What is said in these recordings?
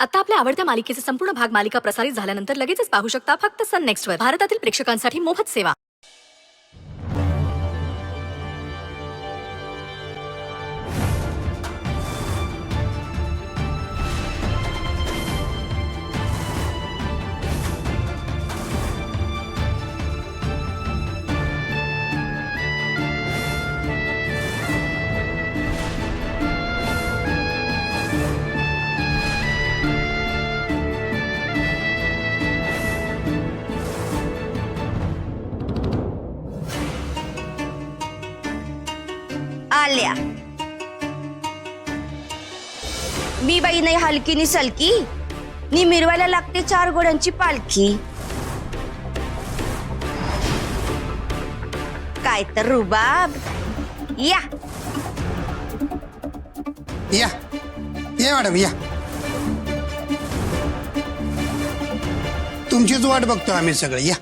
आता आपल्या आवडत्या मालिकेचे संपूर्ण भाग मालिका प्रसारित झाल्यानंतर लगेचच पाहू शकता फक्त सन नेक्स्ट वर. भारतातील प्रेक्षकांसाठी मोफत सेवा. आल्या मी बाई नाही हलकी नि सलकी नि मिरवायला लागते 4 घोड्यांची पालखी. काय तर रुबाब. या या या मॅडम या. तुमचीच वाट बघतो आम्ही सगळे. या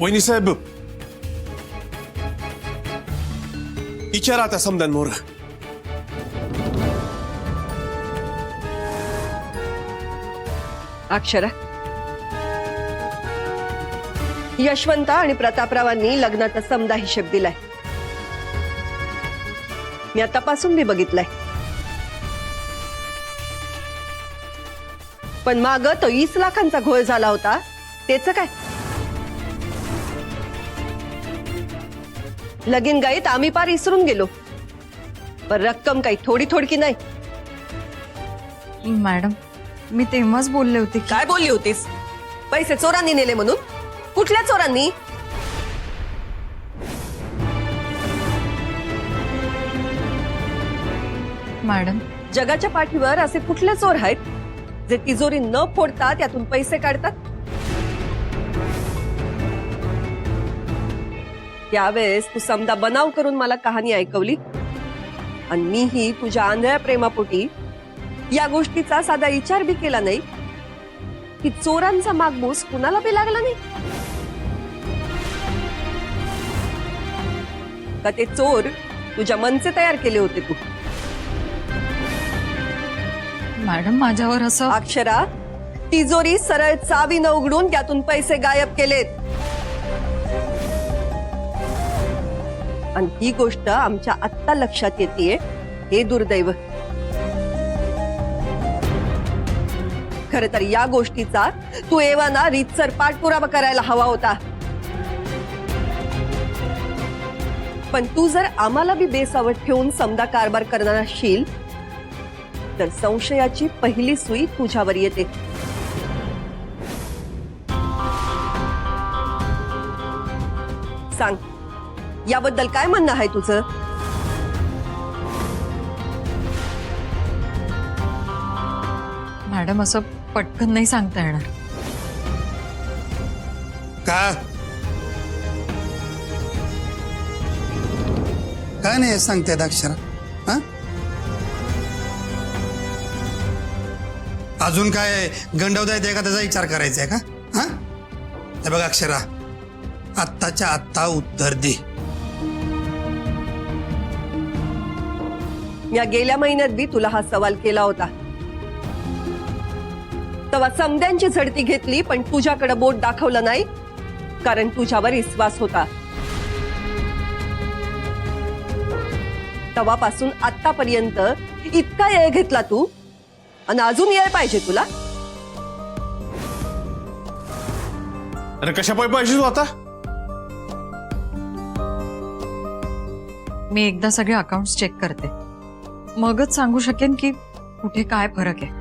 वहिनी साहेब विचारा त्या समद्यांमोर. अक्षरा, यशवंत आणि प्रतापरावांनी लग्नाचा समदा हिशेब दिलाय. मी आतापासून मी बघितलाय. पण माग तो 20 लाखांचा घोळ झाला होता त्याच काय? लगीन गाईत आम्ही पार इसरून गेलो, पण रक्कम काही थोडी थोडकी नाही. मॅडम, मी तेव्हाच बोलले होते की काय बोलली होतीस? पैसे चोरांनी नेले म्हणून? कुठल्या चोरांनी? मॅडम, जगाच्या पाठीवर असे कुठले चोर आहेत जे तिजोरी न फोडता त्यातून पैसे काढतात? त्यावेळेस तू समदा बनाव करून मला कहाणी ऐकवली आणि मीही तुझ्या आंधळ्या प्रेमापोटी या गोष्टीचा साधा विचार बी केला नाही की चोरांचा मागमूस कुणाला बी लागला नाही का? ते चोर तुझ्या मनचे तयार केले होते तू. मॅडम, माझ्यावर असं अक्षरा, तिजोरी सरळ चावी न उघडून त्यातून पैसे गायब केलेत आणि ही गोष्ट आमच्या आत्ता लक्षात येतेय. हे दुर्दैव. खर तर या गोष्टीचा तू एवाना रीतसर पाठपुरावा करायला हवा होता. पण तू जर आम्हाला बी बेसावट ठेवून समदा कारभार करणार असशील तर संशयाची पहिली सुई तुझ्यावर येते. सांग, याबद्दल काय म्हणणं आहे तुझं? मॅडम, असं पटकन नाही सांगता येणार. का काय नाही सांगतायत अक्षरा? हा, अजून काय गंडवतायत का? त्याचा विचार करायचा आहे का? हा, हे बघ अक्षरा, आत्ताच्या आत्ता उत्तर दे. या गेल्या महिन्यात बी तुला हा सवाल केला होता. तेव्हा समद्यांची झडती घेतली पण तुझ्याकडे बोट दाखवलं नाही, कारण तुझ्यावर विश्वास होता. तेव्हापासून आतापर्यंत इतका येळ घेतला तू आणि अजून येळ पाहिजे तुला? अरे कशा पाहिजे तू आता? मी एकदा सगळे अकाउंट्स चेक करते, मगच सांगू शकेन की कुठे काय फरक आहे.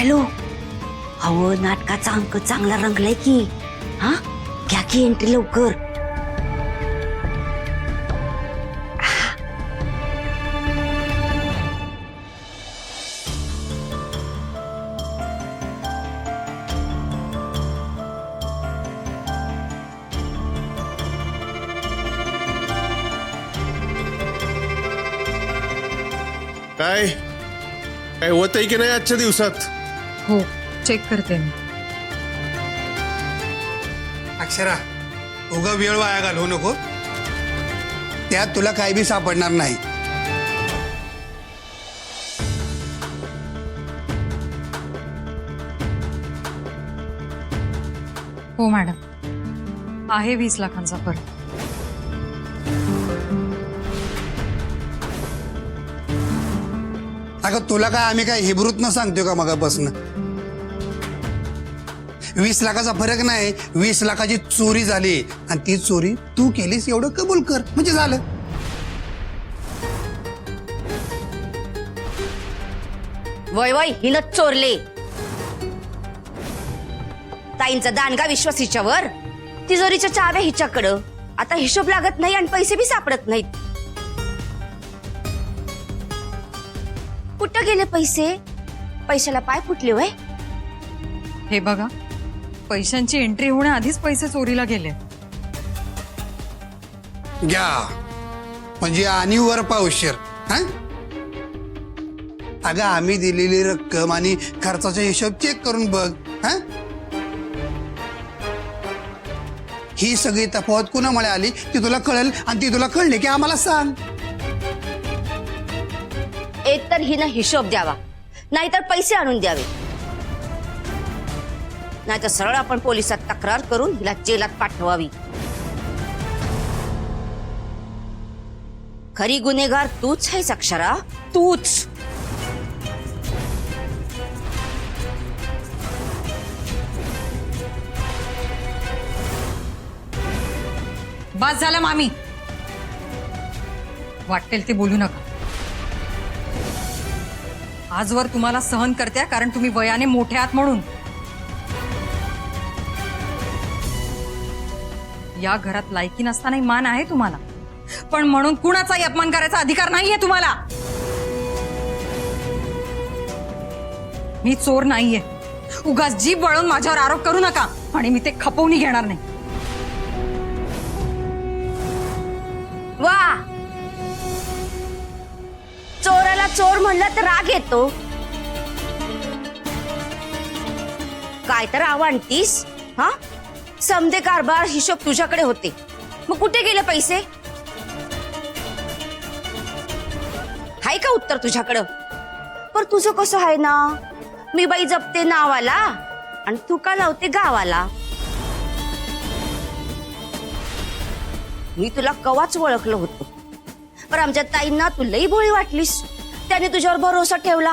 हॅलो, अहो नाटकाचा अंक चांगला रंगलाय की. हा, घ्या की एंट्री लवकर. काय काय होतंय की नाही आजच्या दिवसात? हो, चेक करते मी. अक्षरा, उगा वेळ वाया घालवू नको. त्यात तुला काही बी सापडणार नाही. हो मॅडम, आहे 20 लाखांचा फरक. अगं तुला काय आम्ही काय हिब्रूत न सांगतोय का मगापासून? 20 लाखाचा फरक नाही, 20 लाखाची चोरी झाली आणि ती चोरी तू केलीस एवढं कबूल कर म्हणजे झालं. वय वय हिनं चोरले. ताईंचा दानगा विश्वास हिच्यावर, तिजोरीच्या चाव्या हिच्याकडं. आता हिशोब लागत नाही आणि पैसे बी सापडत नाहीत. कुठं गेले पैसे? पैशाला पाय फुटले वय. हे बघा, पैशांची एंट्री होण्याआधीच पैसे चोरीला गेले. घ्या म्हणजे आणि वर पावशेर. हा, अगं आम्ही दिलेली रक्कम आणि खर्चाचा हिशोब चेक करून बघ. हा, ही सगळी तफावत कुणामुळे आली ती तुला कळेल आणि ती तुला कळली की आम्हाला सांग. एक तर हिनं हिशोब द्यावा, नाहीतर पैसे आणून द्यावे, नाहीतर सरळ आपण पोलिसात तक्रार करून हिला जेलात पाठवावी. खरी गुन्हेगार तूच आहेस अक्षरा, तूच. बस झालं मामी, वाटेल ते बोलू नका. आजवर तुम्हाला सहन करते कारण तुम्ही वयाने मोठे आहात म्हणून. या घरात लायकी नसतानाही मान आहे तुम्हाला, पण म्हणून कुणाचाही अपमान करायचा अधिकार नाहीये तुम्हाला. मी चोर नाहीये. उगाच जीभ वळून माझ्यावर आरोप करू नका आणि मी ते खपवून घेणार नाही. वा, चोराला चोर म्हणलं तर राग येतो. काय तर आवडतीस? हा, समदे कारभार हिशोब तुझ्याकडे होते, मग कुठे गेले पैसे? हाय का उत्तर तुझ्याकडं? पर तुझं कसं आहे ना, मी बाई जपते नावाला आणि तू का लावते गावाला. मी तुला कवाच ओळखलं होतं, पण आमच्या ताईंना तू लई भोळी वाटलीस. त्याने तुझ्यावर भरोसा ठेवला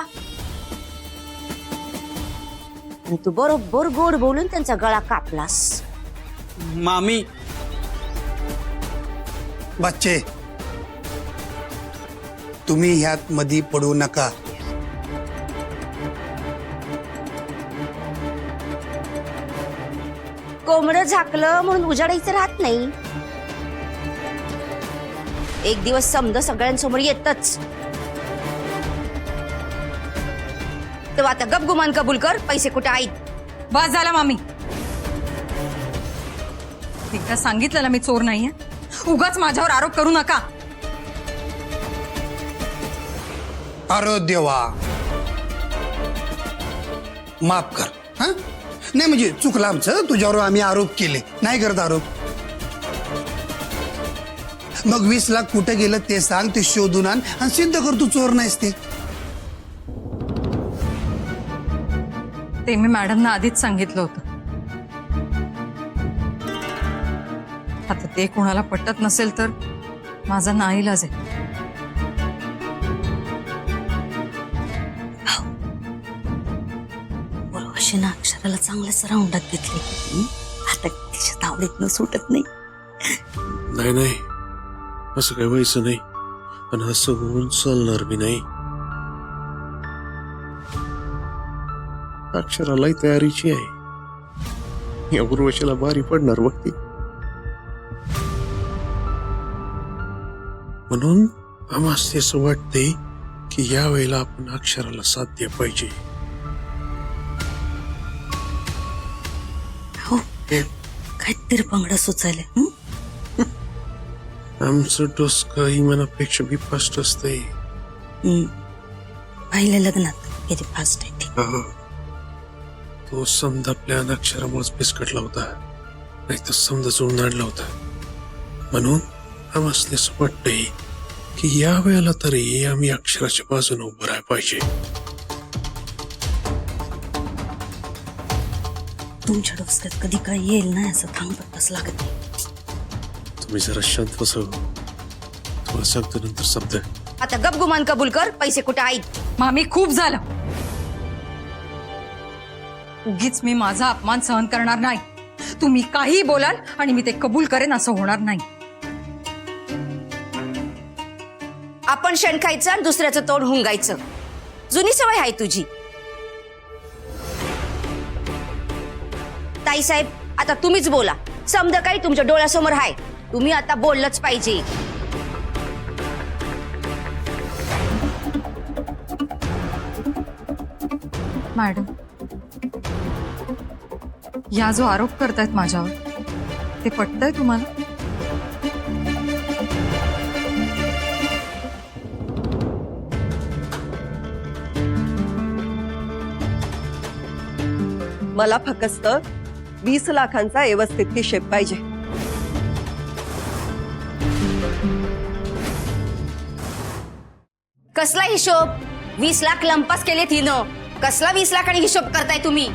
आणि तू बरोबर गोड बोलून त्यांचा गळा कापलास. मामी, बच्चे तुम्ही ह्यात मधी पडू नका. कोंबडं झाकलं म्हणून उजाडायचं राहत नाही. एक दिवस समज सगळ्यांसमोर येतच. तेव्हा आता गपगुमान कबूल कर, पैसे कुठे आहेत? बस झाला मामी, एकदा सांगितलं ना मी चोर नाहीये. उगाच माझ्यावर आरोप करू नका. अरे देवा, माफ कर. हा, नाही म्हणजे चुकलं आमचं, तुझ्यावर आम्ही आरोप केले नाही करत आरोप. मग 20 लाख कुठे गेलं ते सांग, ते शोधून आण आणि सिद्ध कर तू चोर नाहीस ते. ते मी मॅडमना आधीच सांगितलं होतं. आता ते कोणाला पटत नसेल तर माझा नाईलाज आहे. बरोबर ना, अक्षराला चांगलंच राऊंडात घेतले. आता तिच्या तावडीत न सुटत नाही. नाही नाही, असं काही व्हायचं नाही आणि असं होऊन चालणार बी नाही. अक्षरालाही तयारीची आहे. या उर्वशीला बारी पडणार बघती. म्हणून आम्हाला असं वाटतंय की या वेळेला आपण अक्षराला साथ द्या पाहिजे. हो काहीतरी पंगडा सुचायला. आमचं डोसकं इमानापेक्षा बी फास्ट असतंय. पहिल्या लग्नात किती फास्ट आहे ते. तो समजा आपल्या अक्षरामुळेच बिस्कटला होता, नाही तर समजा जुळून आणला होता. म्हणून आम्हाला असं वाटतंय की या वेळेला तरी आम्ही अक्षराच्या बाजूने उभं राहायला पाहिजे. तुमच्या डोसक्यात कधी काय येईल ना असं थांबत बस लागत नाही. तुम्ही जरा शांत बसव. तुम्हाला सांगतो नंतर शब्द. आता गपगुमान कबूल कर. पैसे कुठे आहेत? मामी खूप झालं. उगीच मी माझा अपमान सहन करणार नाही. तुम्ही काही बोलाल आणि मी ते कबूल करेन असं होणार नाही. आपण शेण खायचं आणि दुसऱ्याचं तोंड हुंगायचं. जुनी सवय आहे तुझी. ताईसाहेब आता तुम्हीच बोला. समजा काही तुमच्या डोळ्यासमोर आहे. तुम्ही आता बोललंच पाहिजे. मॅडम, या जो आरोप करतायत माझ्यावर ते पटतंय तुम्हाला? मला फक्त 20 लाखांचा व्यवस्थित हिशेब पाहिजे. कसला हिशोब? 20 लाख लंपास केले तिनं. कसला 20 लाखांनी हिशोब करताय तुम्ही?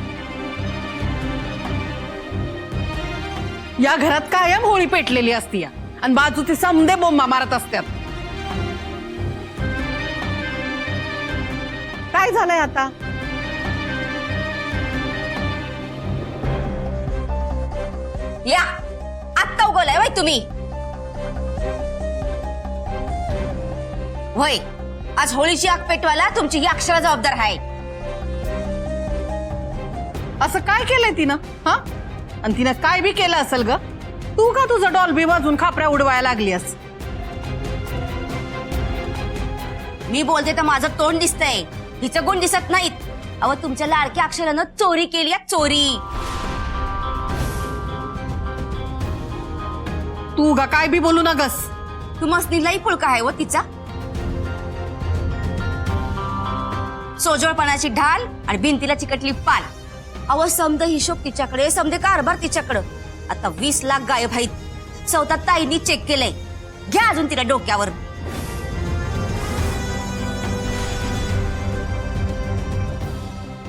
या घरात कायम होळी पेटलेली असती आणि बाजूचे समदे बोंबा मारत असतात. काय झालंय आता? या आत्ता उगवलाय वय तुम्ही. होय आज होळीची आग पेटवायला तुमची ही अक्षरा जबाबदार आहे. असं काय केलंय तिनं? हा आणि तिनं काय बी केलं असेल ग? तू का तुझं डॉल्बी वाजून खापऱ्या उडवायला लागलीस? मी बोलते तर माझं तोंड दिसतंय, हिचं गुण दिसत नाहीत. अहो तुमच्या लाडक्या अक्षरानं चोरी केली आहे, चोरी. तू गा काय बी बोलू नगस. तू मस्तीलाही पुळका आहे व तिचा. सोजवळपणाची ढाल आणि भिंतीला चिकटली पाल. अहो समद हिशोब तिच्याकडे, समदे कारभार तिच्याकडे. आता 20 लाख गायब आहेत. स्वतः ताईंनी चेक केलंय. घ्या अजून तिला डोक्यावर.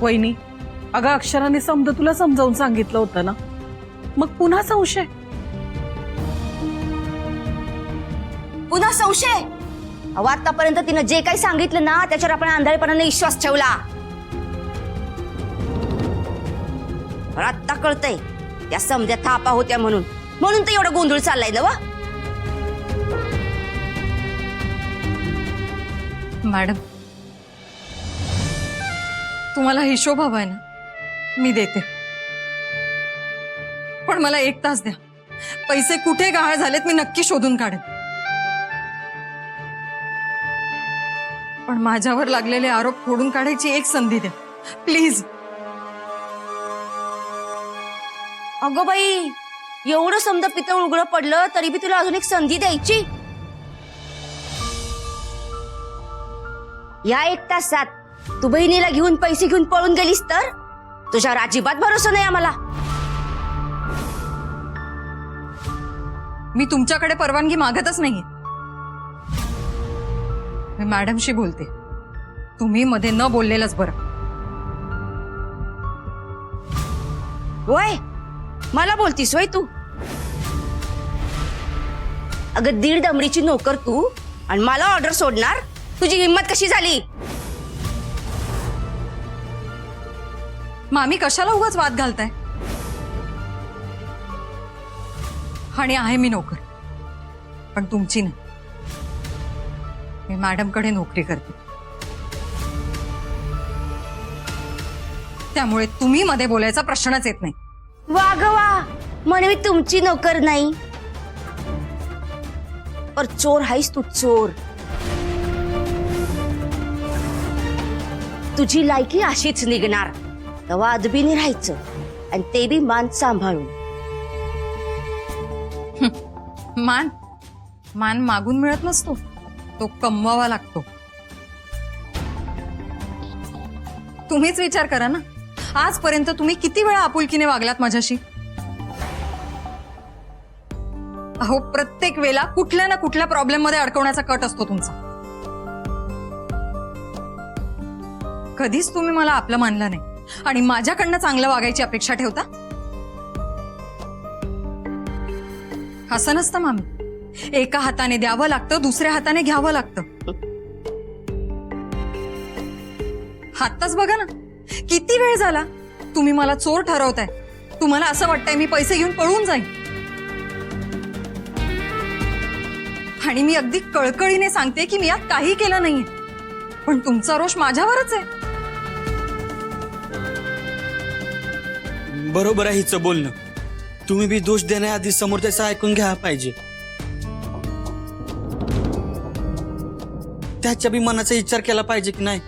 वहिनी, अगं अक्षराने समद तुला समजावून सांगितलं होतं ना, मग पुन्हा संशय? पुन्हा संशय? अहो आतापर्यंत तिनं जे काही सांगितलं ना त्याच्यावर आपण आंधळेपणाने विश्वास ठेवला. आता कळतंय त्या समध्या थापा होत्या म्हणून तर एवढा गोंधळ चाललाय ना वा. मॅडम, तुम्हाला हिशोब हवाय ना, मी देते. पण मला 1 तास द्या. पैसे कुठे गहाळ झालेत मी नक्की शोधून काढेन. पण माझ्यावर लागलेले आरोप फोडून काढायची एक संधी द्या प्लीज. अगं बाई, एवढं समजा पितळ उघडं पडलं तरी बी तुला अजून एक संधी द्यायची? या 1 तासात तू बहिणीला घेऊन पैसे घेऊन पळून गेलीस तर तुझ्यावर अजिबात भरोसा नाही आम्हाला. मी तुमच्याकडे परवानगी मागतच नाहीये. मी मॅडमशी बोलते. तुम्ही मध्ये न बोललेलंच बरं. वय मला बोलतीस वय तू? अगं 1.5 डमरीची नोकर तू आणि मला ऑर्डर सोडणार? तुझी हिंमत कशी झाली? मामी कशाला उगाच वाद घालताय? आणि आहे मी नोकर, पण तुमची नाही. मी मॅडमकडे नोकरी करते. त्यामुळे तुम्ही मध्ये बोलायचा प्रश्नच येत नाही. वा ग वा, म्हणे मी तुमची नोकर नाही. पर चोर हायस तू, चोर. तुझी लायकी अशीच निघणार. तेव्हा अदबीने राहायचं आणि ते बी मान सांभाळून. मान मान मागून मिळत नसतो, तो कमवावा लागतो. तुम्हीच विचार करा ना, आजपर्यंत तुम्ही किती वेळा आपुलकीने वागलात माझ्याशी. अहो, प्रत्येक वेळेला कुठल्या ना कुठल्या प्रॉब्लेम मध्ये अडकवण्याचा कट असतो तुमचा. कधीच तुम्ही मला आपलं मानलं नाही आणि माझ्याकडनं चांगलं वागायची अपेक्षा ठेवता. असं नसतं मामी. एका हाताने द्यावं लागतं, दुसऱ्या हाताने घ्यावं लागतं. आत्ताच बघा ना, किती वेळ झाला तुम्ही मला चोर ठरवताय. तुम्हाला असं वाटतंय मी पैसे घेऊन पळून जाईन. आणि मी अगदी कळकळीने सांगते की मी यात काही केलं नाहीये, पण तुमचा रोष माझ्यावरच आहे. बरोबर आहे हिचं बोलणं. तुम्ही बी दोष देण्याआधी समोर त्याचं ऐकून घ्या पाहिजे. त्याच्या बी मनाचा विचार केला पाहिजे की नाही.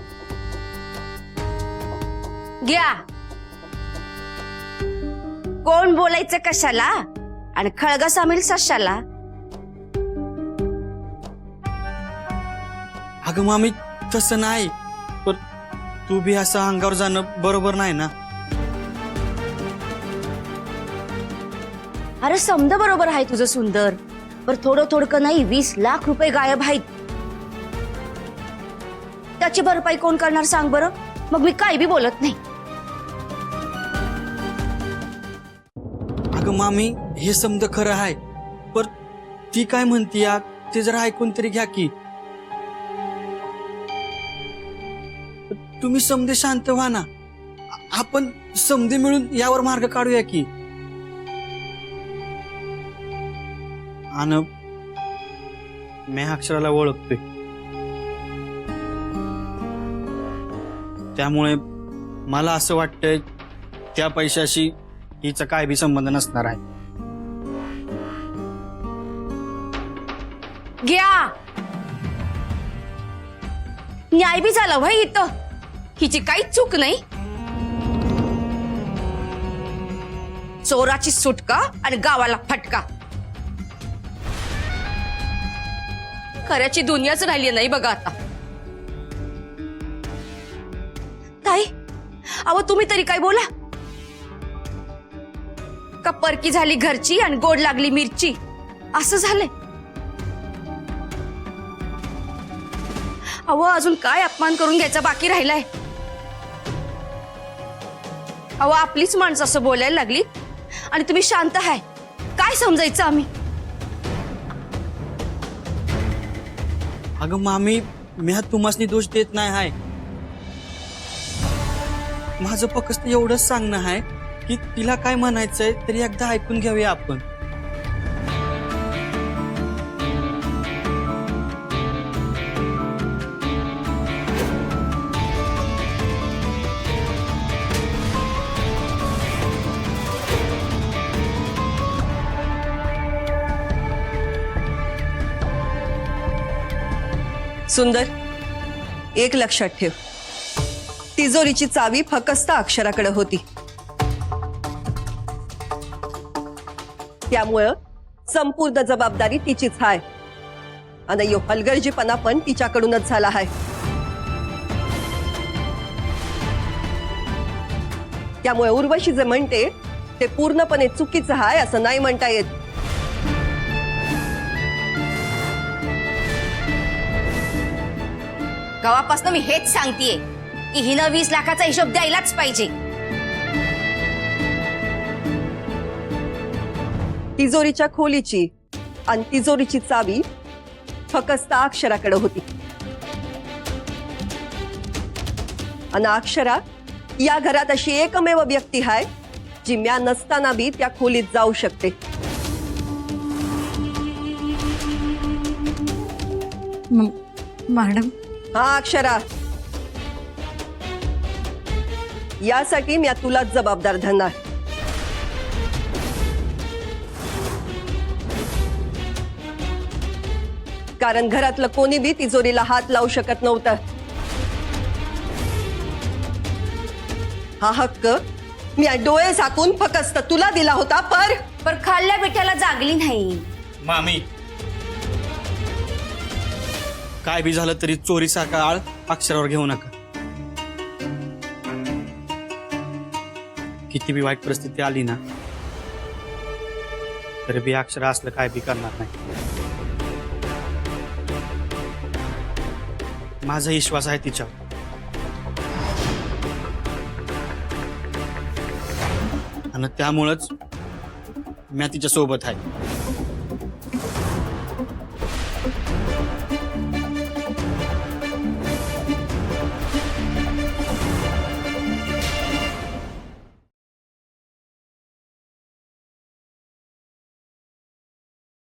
घ्या. कोण बोलायचं कशाला आणि खळगा सामील सशाला. अगं मामी, तसं नाही. पण तू बी असं अंगावर जाणं बरोबर नाही ना. अरे समजा बरोबर आहे तुझं सुंदर, पर थोडं थोडकं नाही 20 लाख रुपये गायब आहेत. त्याची भरपाई कोण करणार सांग बरं. मग मी काही बी बोलत नाही. अगं मामी, हे समज खरं आहे, पर ती काय म्हणती ते जरा ऐकून तरी घ्या की. तुम्ही समजे शांत व्हा ना. आपण समजे मिळून यावर मार्ग काढूया की. आणि मी अक्षराला ओळखतोय, त्यामुळे मला असं वाटतंय त्या पैशाशी हिचा काय बी संबंध नसणार आहे. घ्या. न्याय बी झाला भाई इथं. हिची काहीच चूक नाही. चोराची सुटका आणि गावाला फटका. खऱ्याची दुनियाच राहिली नाही बघा आता. ताई, अहो तुम्ही तरी काय बोला. का परकी झाली घरची आणि गोड लागली मिरची, असं झालंय. अहो अजून काय अपमान करून घ्यायचा बाकी राहिलाय. अहो आपलीच माणसं असं बोलायला लागली आणि तुम्ही शांत आहे. काय समजायचं आम्ही. अगं मामी, मी हा तुम्हासनी दोष देत नाही आहे. माझं फक्त एवढंच सांगणं आहे की तिला काय म्हणायचंय तरी एकदा ऐकून घ्यावे आपण. सुंदर, एक लक्षात ठेव, तिजोरीची चावी फक्त अक्षराकडे होती. त्यामुळं संपूर्ण जबाबदारी तिचीच आहे आणि यो हलगर्जीपणा पण तिच्याकडूनच झाला आहे. त्यामुळे उर्वशी जे म्हणते ते पूर्णपणे चुकीचं आहे असं नाही म्हणता येत. गावापासून मी हेच सांगतेय की हिनं 20 लाखाचा हिशोब द्यायलाच पाहिजे. तिजोरीच्या खोलीची आणि तिजोरीची चावी फक्त अक्षराकडे होती आणि अक्षरा या घरात अशी एकमेव व्यक्ती आहे जी म्या नसताना बी त्या खोलीत जाऊ शकते. मॅडम, हा अक्षरा, यासाठी मी तुलाच जबाबदार धरणार. कारण घरातलं कोणी बी तिजोरीला हात लावू शकत नव्हतं. हा हक्क मी डोळे झाकून फक्त तुला दिला होता. पर खाल्ल्या पिठ्याला जागली नाही. मामी, काय बी झालं तरी चोरीसारखा आळ अक्षरावर घेऊ नका. किती बी वाईट परिस्थिती आली ना तरी बी अक्षर असलं काय बी करणार नाही. माझा विश्वास आहे तिच्यावर. आणि त्यामुळंच मी तिच्या सोबत आहे.